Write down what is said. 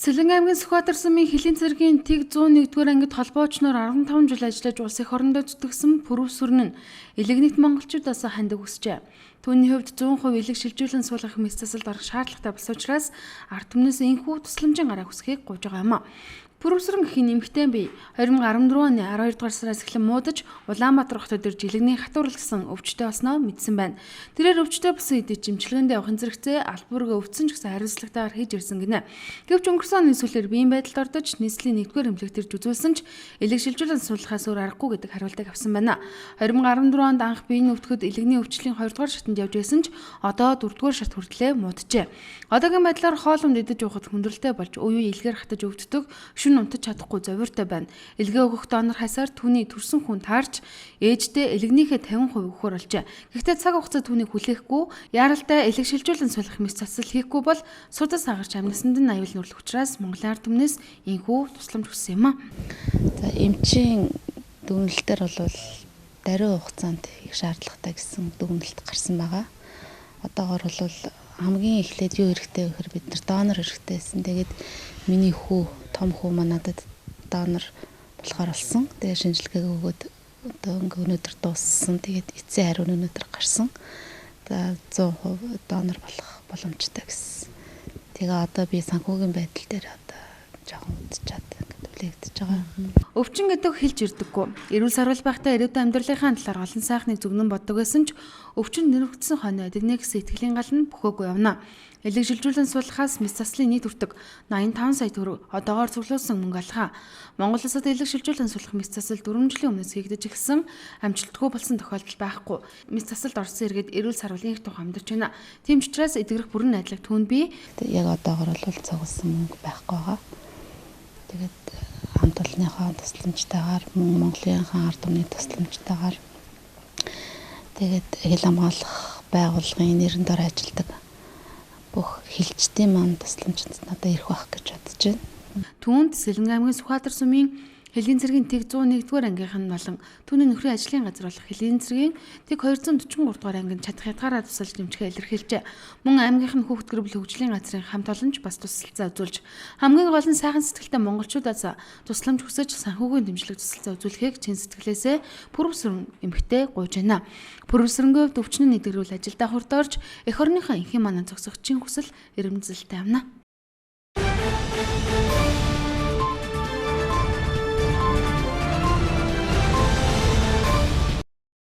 Сэлэн аймгийн Сүхбаатар сумын Хилийн цэргийн Тэг 101-р ангид холбоочноор 15 жил ажиллаж улс их орондоо зүтгэсэн пүрэв сүрэн нь элэгнийт монголчуудаас хандив өсжээ. Түүний хувьд 100% элэг шилжүүлэн суулгах мэс засалд орох шаардлагатай болсон учраас ард түмнээс энэхүү тусламжийн гараа хүсхийг гуйж байгаа юм а. Пүрэв сүрэн гэхийн нэмэгтэй бий 2014 оны 12 дугаар сараас эхлэн муудаж Улаанбаатар хотод ирж элэгний хатуурласан өвчтөй болсноо мэдсэн байна. Тэрээр өвчтөй болсон хэдий чимчилгээнд явахын зэрэгцээ албарга өвцөн ч гэсэн хариуцлагатайгаар хийж ирсэн гинэ. Гэвч өнгөрсөн оны сүүлээр биеийн байдалд ордож нийслэлийн 1-р эмнэлэгт ирж үзүүлсэн ч элэг шилжүүлэн суулгахаас өөр аргагүй гэдэг хариултыг авсан байна. 2014 онд анх биеийн өвтгөд элэгний өвчлөлийн 2 дугаар шатанд явж байсан ч одоо 4 дугаар шат хүртлээр мууджээ. Одоогийн байдлаар хоолунд идэж уухад хүндрэлтэй болж үе үе илгээр хатаж өвддөг, унтаж чадахгүй зовиртой байна. Илгээ өгөх донор хасаар түүний төрсөн хүн таарч ээждээ элэгнийхээ 50% өгөхөр болжээ. Гэхдээ цаг хугацаа түүнийг хүлээхгүй, яаралтай элэг шилжүүлэн суулгах мэс засал хийхгүй бол судас агарч амнасанд нь аюул нүрлэх учраас Монголын ард түмнээс энэхүү тусламж хүссэн юм а. За эмчийн дүгнэлтээр бол даруй хугацаанд их шаардлагатай гэсэн дүгнэлт гарсан байгаа. Одоогоор бол хамгийн эхлээд юу хэрэгтэй вэ гэхээр бид нар донор хэрэгтэй байсан. Тэгээд миний хүү том хүү манадад донор болохоор болсон. Тэгээд шинжилгээг өгөөд одоо өнөөдөр дууссан. Тэгээд эцсийн хариу өнөөдөр гарсан. За 100% донор болох боломжтой гэсэн. Тэгээ одоо би санхүүгийн байдал дээр одоо жоохон үдчихэд үлээгдэж байгаа. Өвчин гэдэг хэлж ирдэггүй. Эрүүл сарвал байхдаа ирээдүйн амьдралынхаа талаар олон сайхныг зүгнэн боддог байсан ч өвчин нэрвэгдсэн хойно эдгнээ гэсэн итгэлийн гал нь бөхөөгүй явна. Элэг шилжүүлэн суулгахаас мэс заслын нийт өртөг 85 сая төгрөг одоогоор цуглуулсан мөнгө алхаа. Монгол улсад элэг шилжүүлэн суулгах мэс засал 4 жилийн өмнөөс хийгдэж ирсэн амжилтгүй болсон тохиолдол байхгүй. Мэс засалд орсон иргэд эрүүл сарвалын их тух амьдарч байна. Тийм ч учраас эдгэрэх бүрэн найдлага түүнд би яг одоогоор бол цугласан мөнгө байхгүй байгаа. Тэгээд хамт олонныхоо тусламжтайгаар Монголынхаа ард түмний тусламжтайгаар тэгээд хил хамгаалах байгууллагын нэрэн дор ажилладаг бүх хилчдийн маань тусламжид надад ирэх байх гэж бодож байна. Түүнд Сэлэн аймгийн Сүхбаатар сумын Хилийн цэргийн Тэг 101-р ангийнх нь болон түүний нөхрийн ажлын газар болох Хилийн цэргийн Тэг 243 дугаар ангид чадах хязгаараа тусалж дэмжихээ илэрхийлжээ. Мөн аймгийнх нь хүүхд гэр бүл хөгжлийн газрын хамт олонч бас тусалцаа үзүүлж хамгийн гол нь сайхан сэтгэлтэй монголчуудаас тусламж хүсэж санхүүгийн дэмжлэг тусалцаа үзүүлэхийг чин сэтгэлээсээ пүрэв сүрэн эмхтэй гуйж байна. Пүрэв сүрэнгийн хувьд өвчнөө нэгдгэрүүл ажилдаа хурд орж эх орныхоо инхийн манаа зогсох чин хүсэл эрмэлзэлтэй амна.